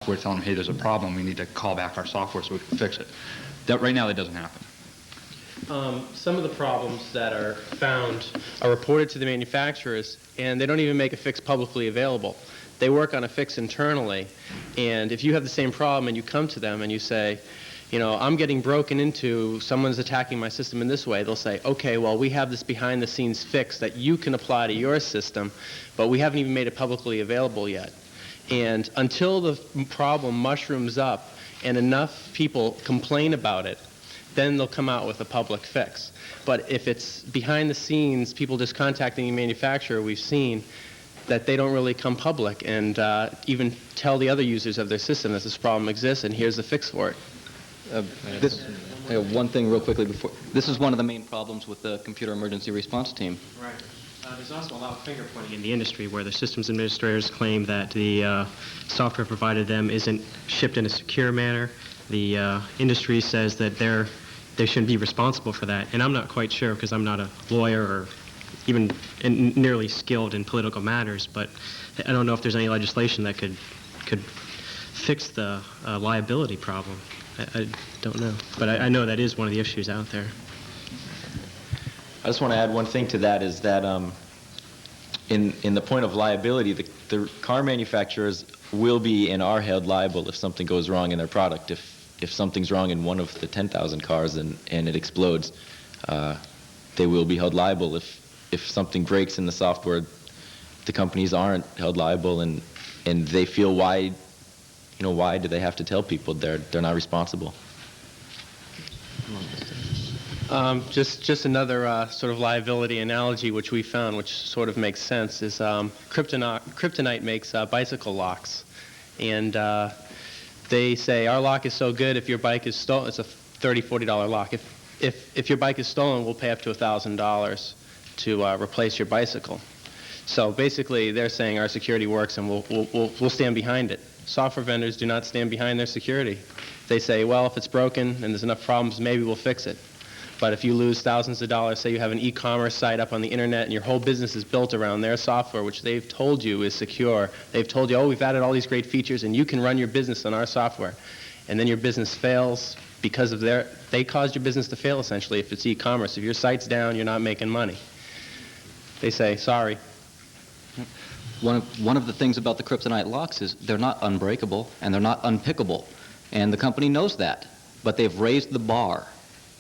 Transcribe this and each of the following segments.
software telling them, hey, there's a problem, we need to call back our software so we can fix it. That right now, that doesn't happen. Some of the problems that are found are reported to the manufacturers, and they don't even make a fix publicly available. They work on a fix internally, and if you have the same problem and you come to them and you say, you know, I'm getting broken into, someone's attacking my system in this way, they'll say, okay, well, we have this behind-the-scenes fix that you can apply to your system, but we haven't even made it publicly available yet. And until the problem mushrooms up and enough people complain about it, then they'll come out with a public fix. But if it's behind the scenes, people just contacting the manufacturer, we've seen that they don't really come public and even tell the other users of their system that this problem exists and here's the fix for it. One thing real quickly before. This is one of the main problems with the computer emergency response team. Right. There's also a lot of finger pointing in the industry where the systems administrators claim that the software provided them isn't shipped in a secure manner. The industry says that they shouldn't be responsible for that, and I'm not quite sure because I'm not a lawyer or even nearly skilled in political matters, but I don't know if there's any legislation that could fix the liability problem. I don't know, but I know that is one of the issues out there. I just want to add one thing to that is that in the point of liability, the car manufacturers will be and are held liable if something goes wrong in their product. If something's wrong in one of the 10,000 cars and it explodes, they will be held liable. If something breaks in the software, the companies aren't held liable, and they feel why do they have to tell people they're not responsible? Just another sort of liability analogy which we found, which sort of makes sense, is Kryptonite makes bicycle locks, and they say our lock is so good if your bike is stolen, it's a $30, $40 lock. If your bike is stolen, we'll pay up to $1,000 to replace your bicycle. So basically, they're saying our security works and we'll stand behind it. Software vendors do not stand behind their security. They say, well, if it's broken and there's enough problems, maybe we'll fix it. But if you lose thousands of dollars, say you have an e-commerce site up on the internet and your whole business is built around their software, which they've told you is secure. They've told you, oh, we've added all these great features and you can run your business on our software. And then your business fails because of they caused your business to fail essentially if it's e-commerce. If your site's down, you're not making money. They say, sorry. One of the things about the Kryptonite locks is they're not unbreakable and they're not unpickable. And the company knows that, but they've raised the bar.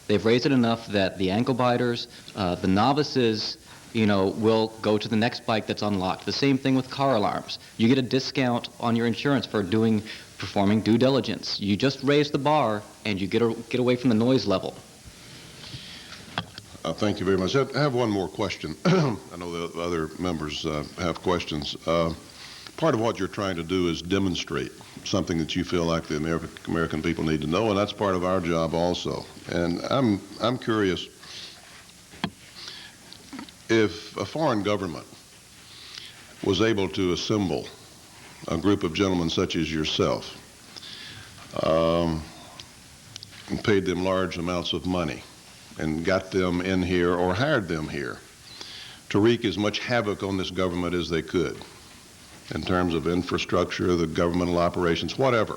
They've raised it enough that the ankle biters, the novices, will go to the next bike that's unlocked. The same thing with car alarms. You get a discount on your insurance for performing due diligence. You just raise the bar and you get away from the noise level. Thank you very much. I have one more question. I know the other members have questions. Part of what you're trying to do is demonstrate something that you feel like the American people need to know, and that's part of our job also. And I'm curious, if a foreign government was able to assemble a group of gentlemen such as yourself and paid them large amounts of money and got them in here or hired them here to wreak as much havoc on this government as they could in terms of infrastructure, the governmental operations, whatever,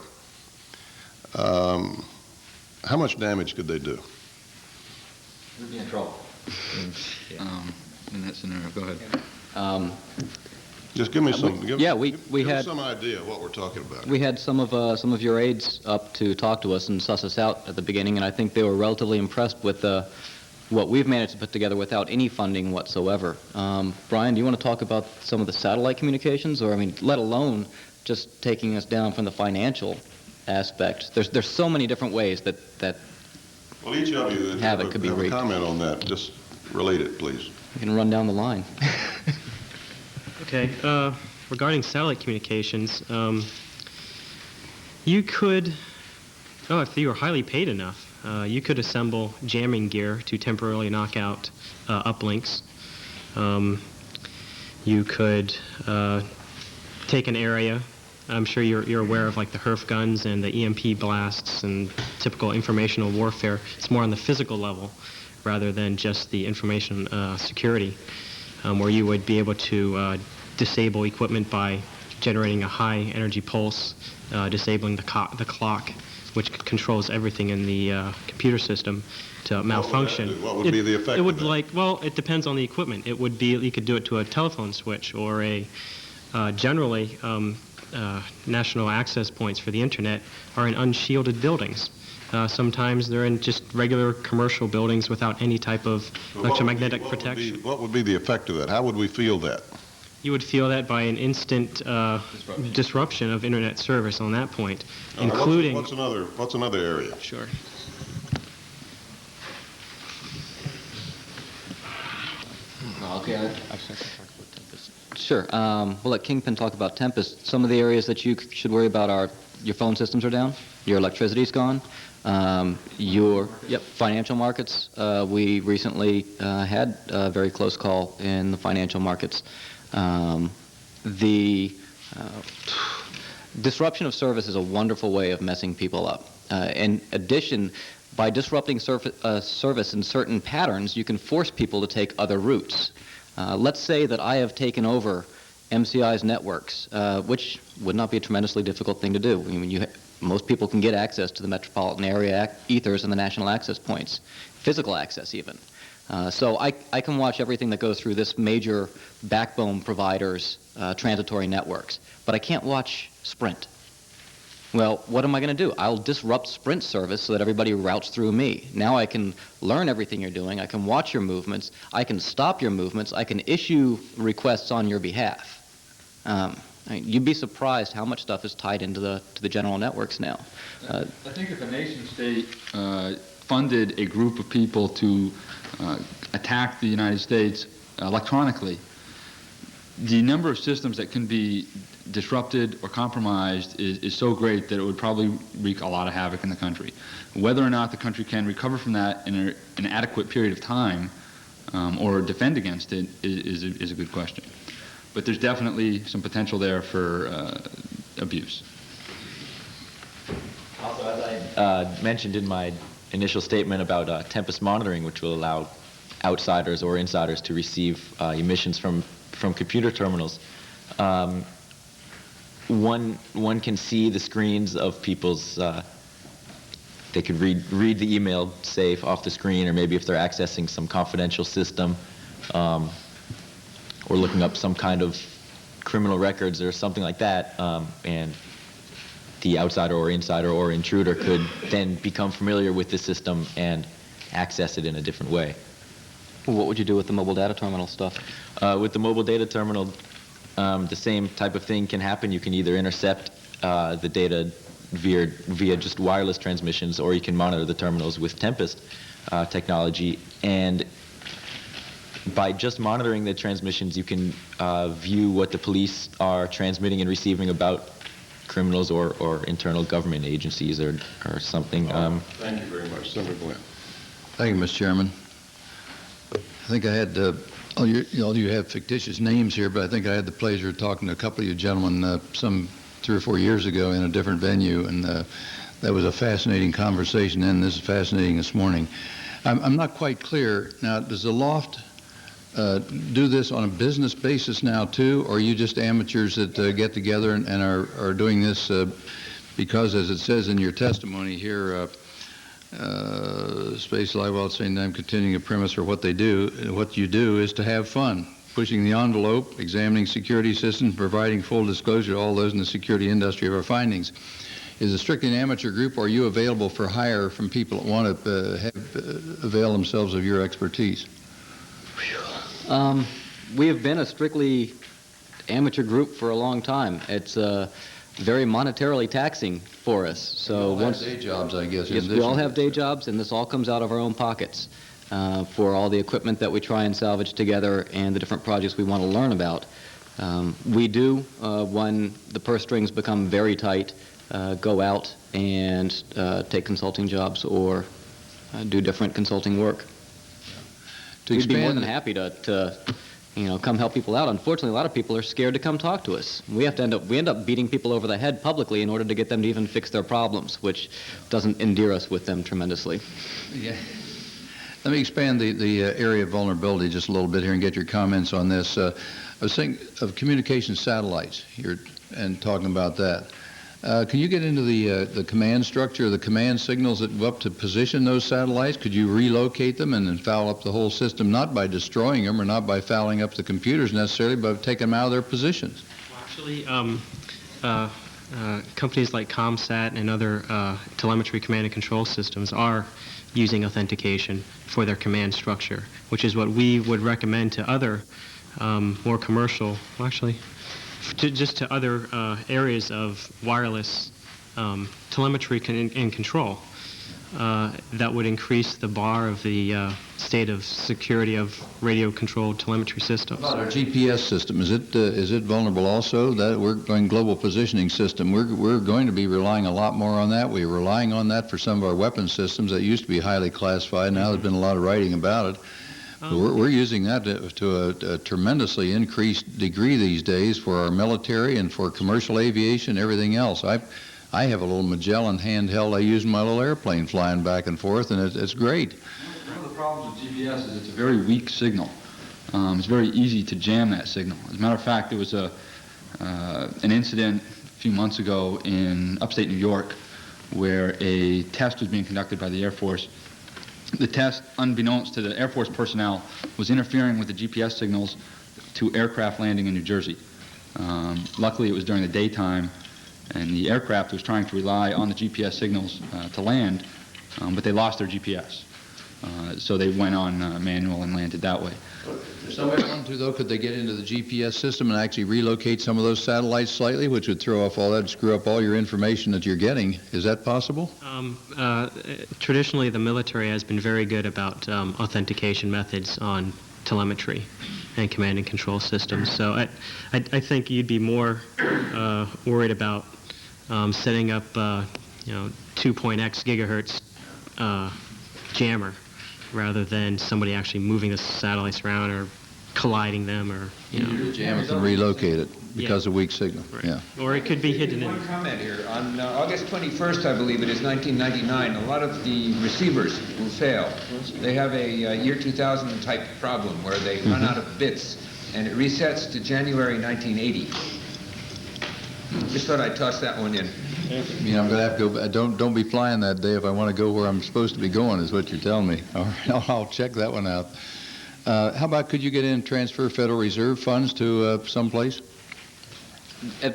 how much damage could they do? We'd be in trouble. In that scenario, go ahead. Just give me some. Give had us some idea of what we're talking about. We had some of your aides up to talk to us and suss us out at the beginning, and I think they were relatively impressed with what we've managed to put together without any funding whatsoever. Brian, do you want to talk about some of the satellite communications, or let alone just taking us down from the financial aspect? There's so many different ways that well, each of you have a comment on that. Just relate it, please. You can run down the line. Okay, regarding satellite communications, you could, if you were highly paid enough, you could assemble jamming gear to temporarily knock out uplinks. You could take an area. I'm sure you're aware of like the HERF guns and the EMP blasts and typical informational warfare. It's more on the physical level rather than just the information security, where you would be able to disable equipment by generating a high energy pulse, disabling the clock, which controls everything in the computer system, to malfunction. What would be the effect It would of that? well, it depends on the equipment. It would be, you could do it to a telephone switch or a, generally, national access points for the internet are in unshielded buildings. Sometimes they're in just regular commercial buildings without any type of electromagnetic protection. What would be the effect of that? How would we feel that? You would feel that by an instant disruption of internet service on that point, including... What's another area? Sure. Okay. Sure. We'll let Kingpin talk about Tempest. Some of the areas that you should worry about are your phone systems are down, your electricity's gone, your financial markets. We recently had a very close call in the financial markets. The disruption of service is a wonderful way of messing people up. In addition, by disrupting service in certain patterns, you can force people to take other routes. Let's say that I have taken over MCI's networks, which would not be a tremendously difficult thing to do. I mean, most people can get access to the metropolitan area ethers and the national access points, physical access even. So I can watch everything that goes through this major backbone provider's transitory networks, but I can't watch Sprint. Well, what am I going to do? I'll disrupt Sprint service so that everybody routes through me. Now I can learn everything you're doing. I can watch your movements. I can stop your movements. I can issue requests on your behalf. You'd be surprised how much stuff is tied into the general networks now. I think if a nation state funded a group of people to attack the United States electronically, the number of systems that can be disrupted or compromised is so great that it would probably wreak a lot of havoc in the country. Whether or not the country can recover from that in an adequate period of time or defend against it is a good question. But there's definitely some potential there for abuse. Also, as I mentioned in my initial statement about Tempest monitoring, which will allow outsiders or insiders to receive emissions from computer terminals, one can see the screens of people's, they could read the email, say, off the screen, or maybe if they're accessing some confidential system, or looking up some kind of criminal records or something like that, and the outsider or insider or intruder could then become familiar with the system and access it in a different way. What would you do with the mobile data terminal stuff? With the mobile data terminal, the same type of thing can happen. You can either intercept the data via just wireless transmissions, or you can monitor the terminals with Tempest technology. And by just monitoring the transmissions, you can view what the police are transmitting and receiving about criminals or internal government agencies or something. Thank you very much. Senator Glenn. Thank you, Mr. Chairman. I think I had, all you have fictitious names here, but I think I had the pleasure of talking to a couple of you gentlemen some 3 or 4 years ago in a different venue, and that was a fascinating conversation, and this is fascinating this morning. I'm not quite clear. Now, does the Loft do this on a business basis now, too, or are you just amateurs that get together and are doing this because, as it says in your testimony here, Space Weld saying I'm continuing a premise for what they do. What you do is to have fun, pushing the envelope, examining security systems, providing full disclosure to all those in the security industry of our findings. Is it strictly an amateur group, or are you available for hire from people that want to avail themselves of your expertise? We have been a strictly amateur group for a long time. It's very monetarily taxing for us. So we all have day jobs, I guess. Yes, we all have day jobs, and this all comes out of our own pockets for all the equipment that we try and salvage together and the different projects we want to learn about. We do, when the purse strings become very tight, go out and take consulting jobs or do different consulting work. We'd be more than happy to come help people out. Unfortunately, a lot of people are scared to come talk to us. We end up beating people over the head publicly in order to get them to even fix their problems, which doesn't endear us with them tremendously. Yeah. Let me expand the area of vulnerability just a little bit here and get your comments on this. I was thinking of communication satellites. You're and talking about that. Can you get into the command structure, the command signals that go up to position those satellites? Could you relocate them and then foul up the whole system, not by destroying them or not by fouling up the computers necessarily, but taking them out of their positions? Well, actually, companies like ComSat and other telemetry command and control systems are using authentication for their command structure, which is what we would recommend to other more commercial, well, actually, just to other areas of wireless telemetry and control that would increase the bar of the state of security of radio-controlled telemetry systems. About our GPS system, is it vulnerable also? That we're going global positioning system. We're going to be relying a lot more on that. We're relying on that for some of our weapon systems that used to be highly classified. Now there's been a lot of writing about it. We're using that to a tremendously increased degree these days for our military and for commercial aviation, everything else. I have a little Magellan handheld I use in my little airplane flying back and forth, and it's great. One of the problems with GPS is it's a very weak signal. It's very easy to jam that signal. As a matter of fact, there was an incident a few months ago in upstate New York where a test was being conducted by the Air Force. The test, unbeknownst to the Air Force personnel, was interfering with the GPS signals to aircraft landing in New Jersey. Luckily, it was during the daytime, and the aircraft was trying to rely on the GPS signals to land, but they lost their GPS. So they went on manual and landed that way. If somebody wanted to, though, could they get into the GPS system and actually relocate some of those satellites slightly, which would throw off all that, screw up all your information that you're getting? Is that possible? Traditionally, the military has been very good about authentication methods on telemetry and command and control systems. So I think you'd be more worried about setting up, 2.x gigahertz jammer rather than somebody actually moving the satellites around or colliding them, or Jam it and relocate it because of weak signal. Right. Yeah. Or it could be hidden in. One comment here. On August 21st, I believe it is, 1999, a lot of the receivers will fail. They have a year 2000 type problem where they run out of bits, and it resets to January 1980. Just thought I'd toss that one in. I'm going to have to go. Don't be flying that day if I want to go where I'm supposed to be going, is what you're telling me. All right, I'll check that one out. How about, could you get in and transfer Federal Reserve funds to someplace?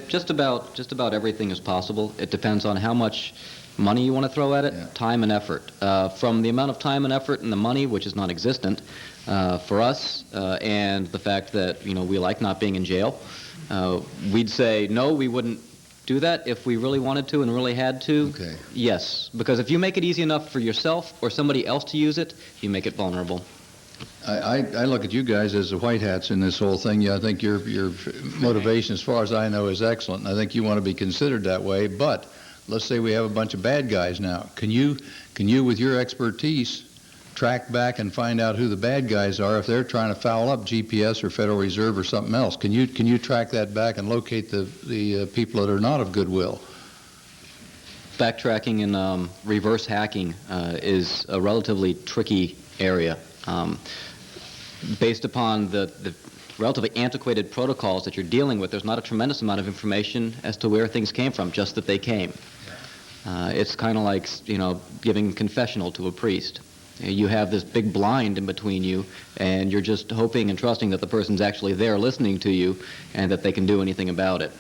Just about everything is possible. It depends on how much money you want to throw at it, time and effort. From the amount of time and effort and the money, which is non-existent for us, and the fact that we like not being in jail, we'd say no, we wouldn't do that. If we really wanted to and really had to, yes. Because if you make it easy enough for yourself or somebody else to use it, you make it vulnerable. I look at you guys as the white hats in this whole thing. Yeah, I think your motivation, as far as I know, is excellent, and I think you want to be considered that way. But let's say we have a bunch of bad guys now. Can you, with your expertise, track back and find out who the bad guys are if they're trying to foul up GPS or Federal Reserve or something else? Can you track that back and locate the people that are not of goodwill? Backtracking and reverse hacking is a relatively tricky area. Based upon the relatively antiquated protocols that you're dealing with, there's not a tremendous amount of information as to where things came from, just that they came. It's kind of like, giving confessional to a priest. You have this big blind in between you, and you're just hoping and trusting that the person's actually there listening to you and that they can do anything about it.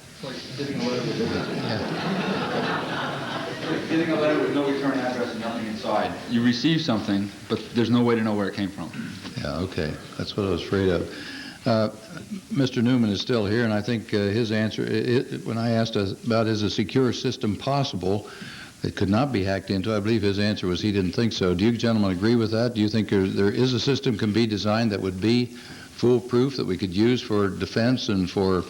Getting a letter with no return address and nothing inside. You receive something, but there's no way to know where it came from. Yeah, okay. That's what I was afraid of. Mr. Neumann is still here, and I think his answer, when I asked about is a secure system possible that could not be hacked into, I believe his answer was he didn't think so. Do you gentlemen agree with that? Do you think there is a system can be designed that would be foolproof, that we could use for defense and for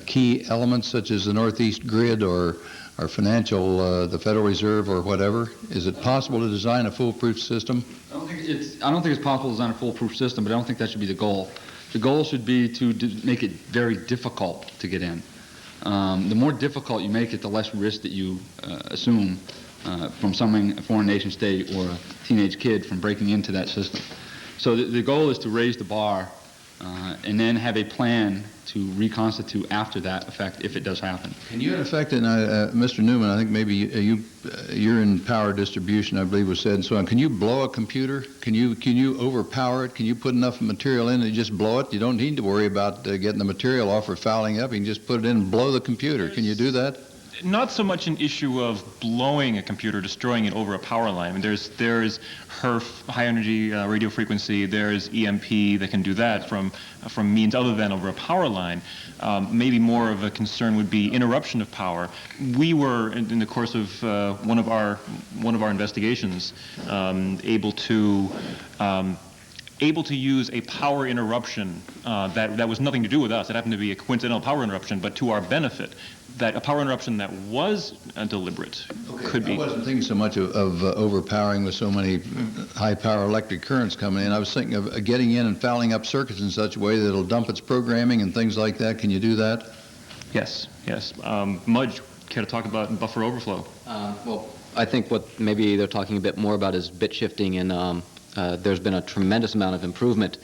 key elements such as the Northeast Grid or our financial, the Federal Reserve or whatever? Is it possible to design a foolproof system? I don't think it's possible to design a foolproof system, but I don't think that should be the goal. The goal should be to make it very difficult to get in. The more difficult you make it, the less risk that you assume from a foreign nation state or a teenage kid from breaking into that system. So the goal is to raise the bar and then have a plan to reconstitute after that effect if it does happen. Can you, in effect, and Mr. Neumann, I think maybe you're in power distribution, I believe was said, and so on. Can you blow a computer? Can you overpower it? Can you put enough material in and just blow it? You don't need to worry about getting the material off or fouling up. You can just put it in and blow the computer. Can you do that? Not so much an issue of blowing a computer, destroying it over a power line. I mean, there's HERF, high energy radio frequency. There's EMP that can do that from means other than over a power line. Maybe more of a concern would be interruption of power. We were in the course of one of our investigations able to use a power interruption that was nothing to do with us. It happened to be a coincidental power interruption, but to our benefit. That a power interruption that was deliberate could be. I wasn't thinking so much of overpowering with so many high-power electric currents coming in. I was thinking of getting in and fouling up circuits in such a way that it'll dump its programming and things like that. Can you do that? Yes, yes. Mudge, care to talk about buffer overflow? Well, I think what maybe they're talking a bit more about is bit shifting, and there's been a tremendous amount of improvement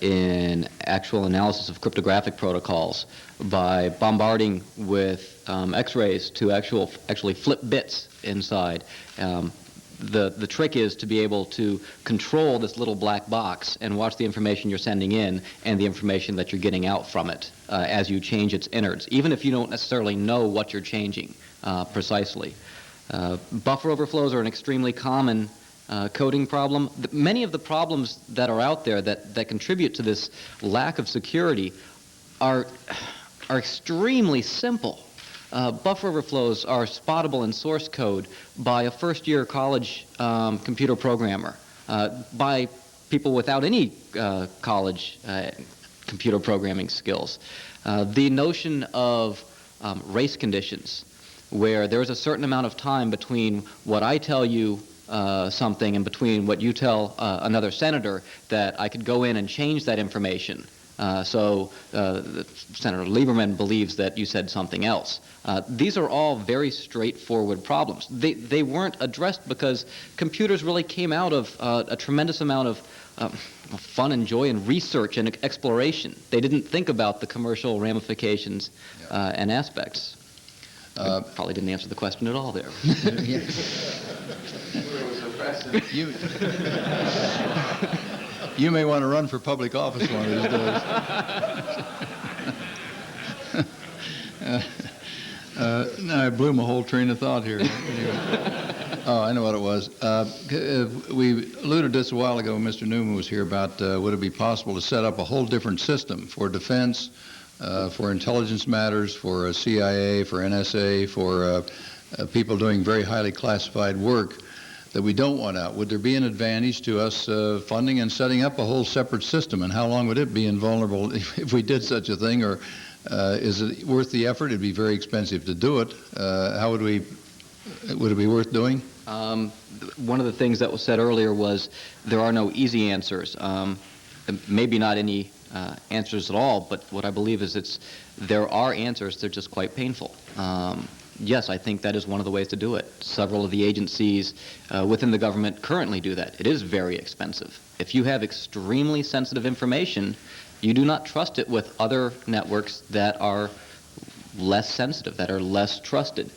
in actual analysis of cryptographic protocols by bombarding with X-rays to actually flip bits inside. The trick is to be able to control this little black box and watch the information you're sending in and the information that you're getting out from it as you change its innards, even if you don't necessarily know what you're changing precisely. Buffer overflows are an extremely common coding problem. Many of the problems that are out there that contribute to this lack of security are extremely simple. Buffer overflows are spottable in source code by a first-year college computer programmer, by people without any college computer programming skills. The notion of race conditions, where there's a certain amount of time between what I tell you something and between what you tell another senator, that I could go in and change that information. So Senator Lieberman believes that you said something else. These are all very straightforward problems. They weren't addressed because computers really came out of a tremendous amount of fun and joy and research and exploration. They didn't think about the commercial ramifications and aspects. Probably didn't answer the question at all there. You may want to run for public office one of these days. No, I blew my whole train of thought here. Oh, I know what it was. We alluded this a while ago when Mr. Neumann was here about would it be possible to set up a whole different system for defense, for intelligence matters, for CIA, for NSA, for people doing very highly classified work that we don't want out. Would there be an advantage to us funding and setting up a whole separate system? And how long would it be invulnerable if we did such a thing? Or is it worth the effort? It'd be very expensive to do it. Would it be worth doing? One of the things that was said earlier was there are no easy answers. Maybe not any answers at all, but what I believe is there are answers, they're just quite painful. Yes, I think that is one of the ways to do it. Several of the agencies within the government currently do that. It is very expensive. If you have extremely sensitive information, you do not trust it with other networks that are less sensitive, that are less trusted.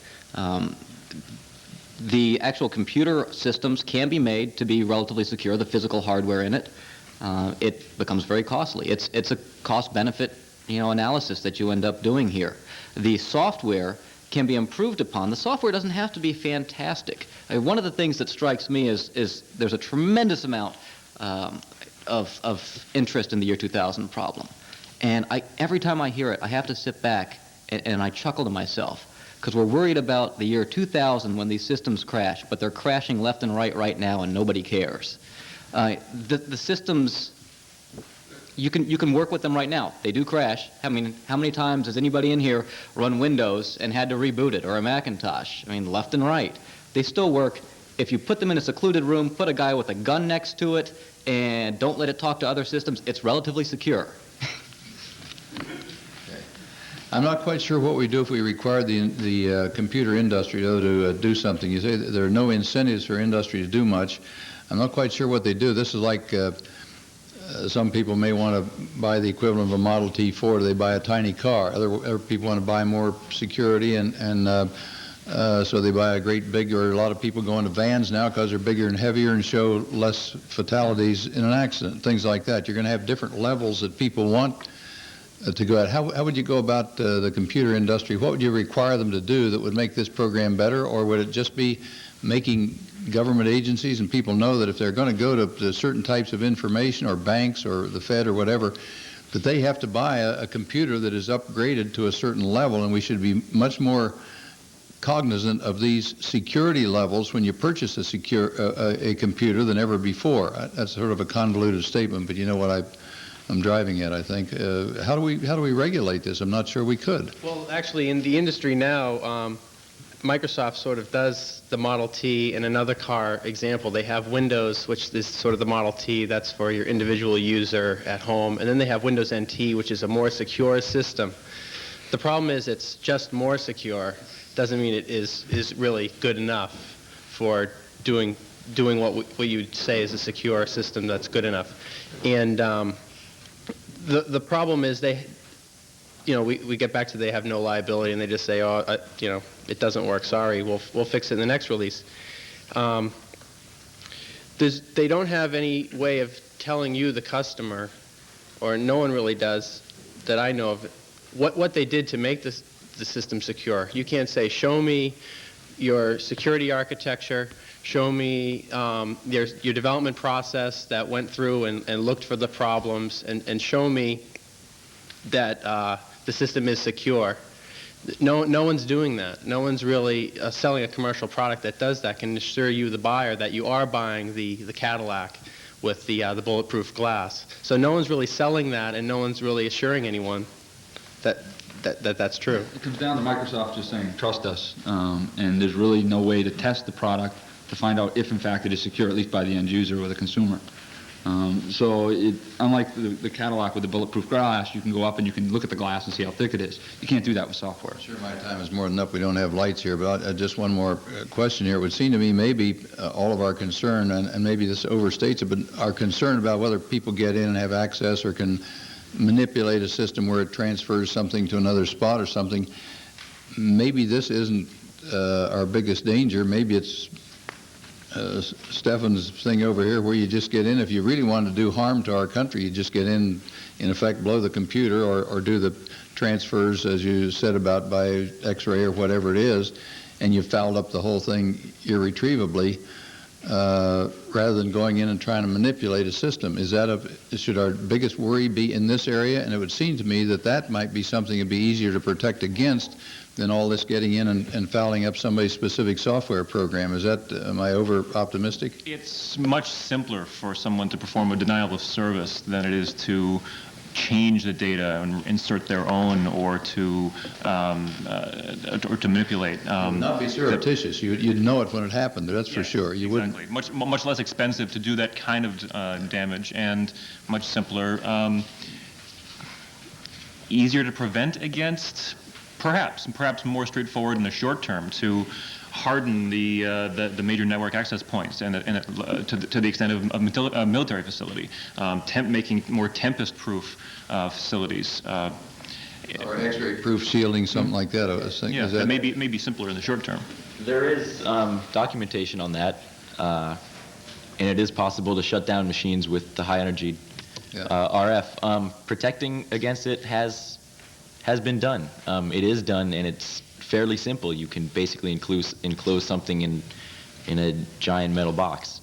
The actual computer systems can be made to be relatively secure, the physical hardware in it. It becomes very costly. It's a cost-benefit analysis that you end up doing here. The software can be improved upon. The software doesn't have to be fantastic. One of the things that strikes me is there's a tremendous amount of interest in the year 2000 problem. And every time I hear it, I have to sit back and I chuckle to myself, because we're worried about the year 2000 when these systems crash, but they're crashing left and right now and nobody cares. The systems, you can work with them right now. They do crash. I mean, how many times has anybody in here run Windows and had to reboot it, or a Macintosh? I mean, left and right. They still work. If you put them in a secluded room, put a guy with a gun next to it, and don't let it talk to other systems, it's relatively secure. I'm not quite sure what we do if we require the computer industry, though, to do something. You say that there are no incentives for industry to do much. I'm not quite sure what they do. This is like some people may want to buy the equivalent of a Model T4. They buy a tiny car. Other people want to buy more security, and so they buy a great big, or a lot of people go into vans now because they're bigger and heavier and show less fatalities in an accident, things like that. You're going to have different levels that people want to go at. How would you go about the computer industry? What would you require them to do that would make this program better, or would it just be making government agencies and people know that if they're going to go to certain types of information, or banks or the Fed or whatever, that they have to buy a computer that is upgraded to a certain level, and we should be much more cognizant of these security levels when you purchase a computer than ever before. That's sort of a convoluted statement, but you know what I'm driving at, I think. How do we regulate this? I'm not sure we could. Well, actually, in the industry now, Microsoft sort of does the Model T in another car example. They have Windows, which is sort of the Model T, that's for your individual user at home, and then they have Windows NT, which is a more secure system. The problem is it's just more secure. Doesn't mean it is really good enough for doing what you'd say is a secure system that's good enough. And the problem is we get back to they have no liability, and they just say, it doesn't work, sorry, we'll fix it in the next release. They don't have any way of telling you, the customer, or no one really does that I know of, what they did to make the system secure. You can't say, show me your security architecture, show me your development process that went through and looked for the problems, and show me that the system is secure. No one's doing that. No one's really selling a commercial product that does that, can assure you, the buyer, that you are buying the Cadillac with the bulletproof glass. So no one's really selling that, and no one's really assuring anyone that's true. It comes down to Microsoft just saying, trust us, and there's really no way to test the product to find out if, in fact, it is secure, at least by the end user or the consumer. So unlike the Cadillac with the bulletproof glass, you can go up and you can look at the glass and see how thick it is. You can't do that with software. Sure, my time is more than up. We don't have lights here, but just one more question here. It would seem to me maybe all of our concern, and maybe this overstates it, but our concern about whether people get in and have access or can manipulate a system where it transfers something to another spot or something, maybe this isn't our biggest danger. Maybe it's Stefan's thing over here where you just get in. If you really want to do harm to our country, you just get in effect, blow the computer or do the transfers, as you said, about by X-ray or whatever it is, and you've fouled up the whole thing irretrievably, rather than going in and trying to manipulate a system. Should our biggest worry be in this area? And it would seem to me that might be something that'd be easier to protect against than all this getting in and fouling up somebody's specific software program. Am I over optimistic? It's much simpler for someone to perform a denial of service than it is to change the data and insert their own, or to manipulate. Not be surreptitious. You'd know it when it happened. That's for sure. You exactly. Wouldn't. Much less expensive to do that kind of damage, and much simpler. Easier to prevent against, perhaps more straightforward in the short term to harden the major network access points and to the extent of a military facility, making more tempest-proof facilities. Or X-ray-proof shielding, something like that. I was thinking. Yeah, that may be simpler in the short term. There is documentation on that, and it is possible to shut down machines with the high-energy RF. Protecting against it has been done. It is done, and it's fairly simple. You can basically enclose something in a giant metal box,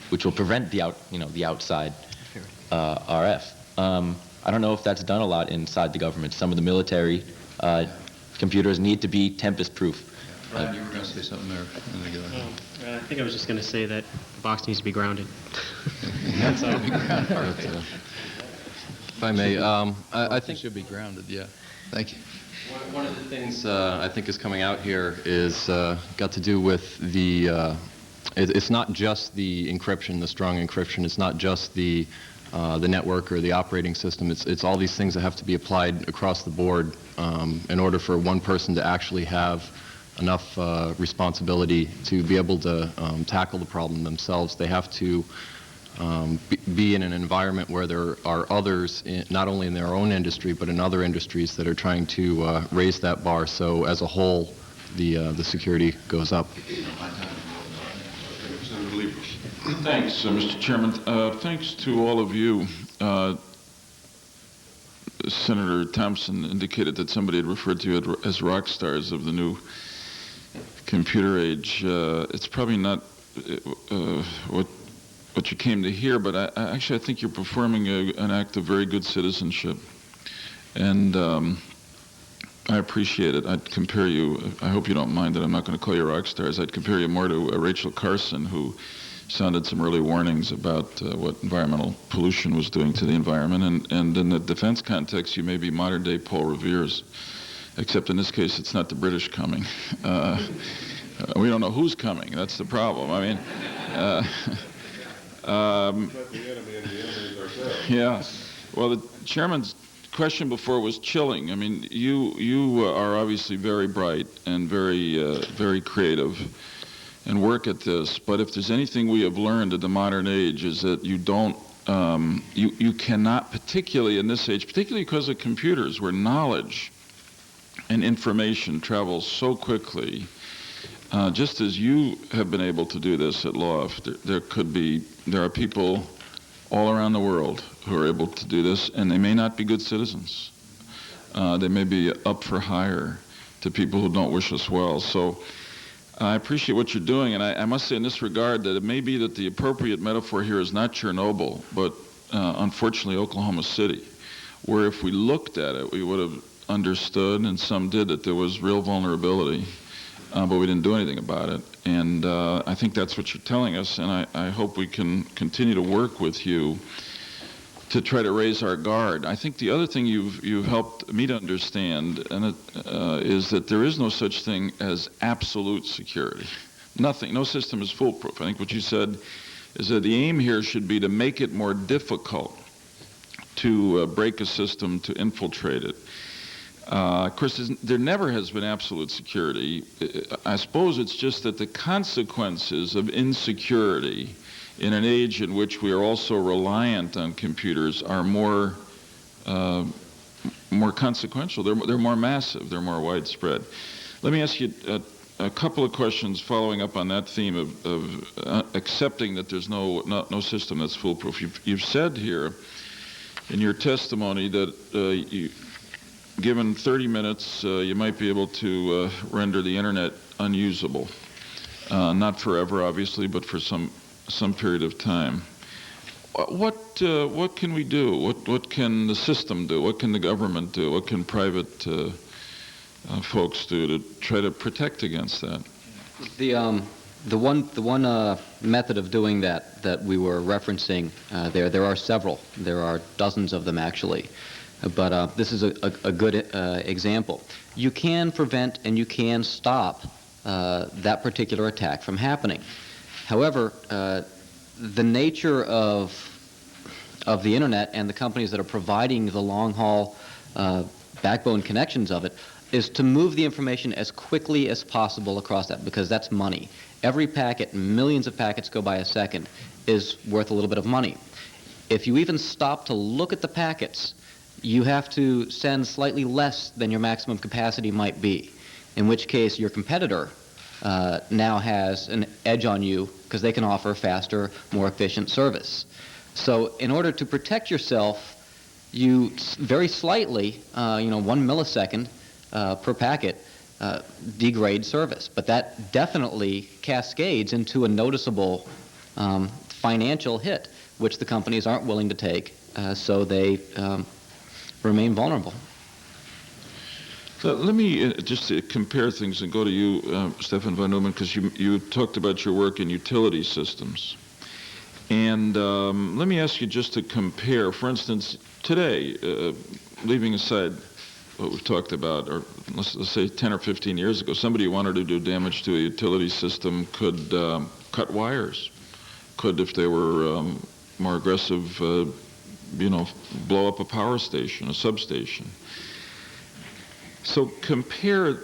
which will prevent the outside RF. I don't know if that's done a lot inside the government. Some of the military computers need to be tempest-proof. Brian, you were going to say something there. I think I was just going to say that the box needs to be grounded. That's all. If I may, I think it should be grounded. Yeah. Thank you. One of the things I think is coming out here is got to do with the. It's not just the encryption, the strong encryption. It's not just the network or the operating system. It's all these things that have to be applied across the board in order for one person to actually have enough responsibility to be able to tackle the problem themselves. They have to be in an environment where there are others, not only in their own industry, but in other industries that are trying to raise that bar. So as a whole, the security goes up. Thanks, Mr. Chairman. Thanks to all of you. Senator Thompson indicated that somebody had referred to you as rock stars of the new computer age. It's probably not what you came to hear, but I think you're performing an act of very good citizenship. And I appreciate it. I'd compare you, I hope you don't mind that I'm not going to call you rock stars, I'd compare you more to Rachel Carson, who sounded some early warnings about what environmental pollution was doing to the environment. And in the defense context, you may be modern-day Paul Revere's, except in this case, it's not the British coming. We don't know who's coming. That's the problem. I mean, yeah. Well, the chairman's question before was chilling. I mean, you are obviously very bright and very creative and work at this, but if there's anything we have learned in the modern age is that you don't, you cannot, particularly in this age, particularly because of computers, where knowledge and information travels so quickly, just as you have been able to do this at Loft, there are people all around the world who are able to do this, and they may not be good citizens. They may be up for hire to people who don't wish us well. So I appreciate what you're doing, and I must say in this regard that it may be that the appropriate metaphor here is not Chernobyl, but unfortunately Oklahoma City, where if we looked at it, we would have understood, and some did, that there was real vulnerability, but we didn't do anything about it. And I think that's what you're telling us, and I hope we can continue to work with you to try to raise our guard. I think the other thing you've helped me to understand is that there is no such thing as absolute security. Nothing, no system is foolproof. I think what you said is that the aim here should be to make it more difficult to break a system, to infiltrate it. Of course, there never has been absolute security. I suppose it's just that the consequences of insecurity in an age in which we are also reliant on computers are more consequential. They're more massive. They're more widespread. Let me ask you a couple of questions following up on that theme of accepting that there's no system that's foolproof. You've said here in your testimony that given 30 minutes, you might be able to render the internet unusable. Not forever, obviously, but for some period of time. What can we do? What can the system do? What can the government do? What can private folks do to try to protect against that? The one method of doing that we were referencing there are several. There are dozens of them actually. But this is a good example. You can prevent and you can stop that particular attack from happening. However, the nature of the internet and the companies that are providing the long-haul backbone connections of it is to move the information as quickly as possible across that, because that's money. Every packet, millions of packets go by a second, is worth a little bit of money. If you even stop to look at the packets, you have to send slightly less than your maximum capacity might be, in which case your competitor now has an edge on you because they can offer faster, more efficient service. So in order to protect yourself, you very slightly, 1 millisecond per packet, degrade service. But that definitely cascades into a noticeable financial hit, which the companies aren't willing to take, so they remain vulnerable. So let me just compare things and go to you, Stefan von Neumann, because you talked about your work in utility systems. And let me ask you just to compare, for instance, today, leaving aside what we've talked about, or let's say 10 or 15 years ago, somebody who wanted to do damage to a utility system could cut wires, could, if they were more aggressive, blow up a power station, a substation. So compare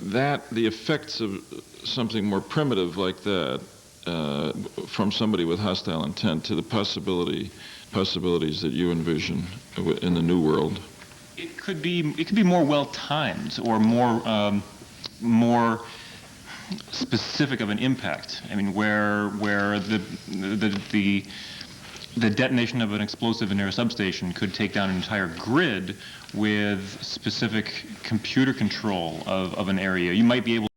the effects of something more primitive like that from somebody with hostile intent to the possibilities that you envision in the new world? It could be more well timed or more specific of an impact. I mean, where the detonation of an explosive near a substation could take down an entire grid with specific computer control of an area. You might be able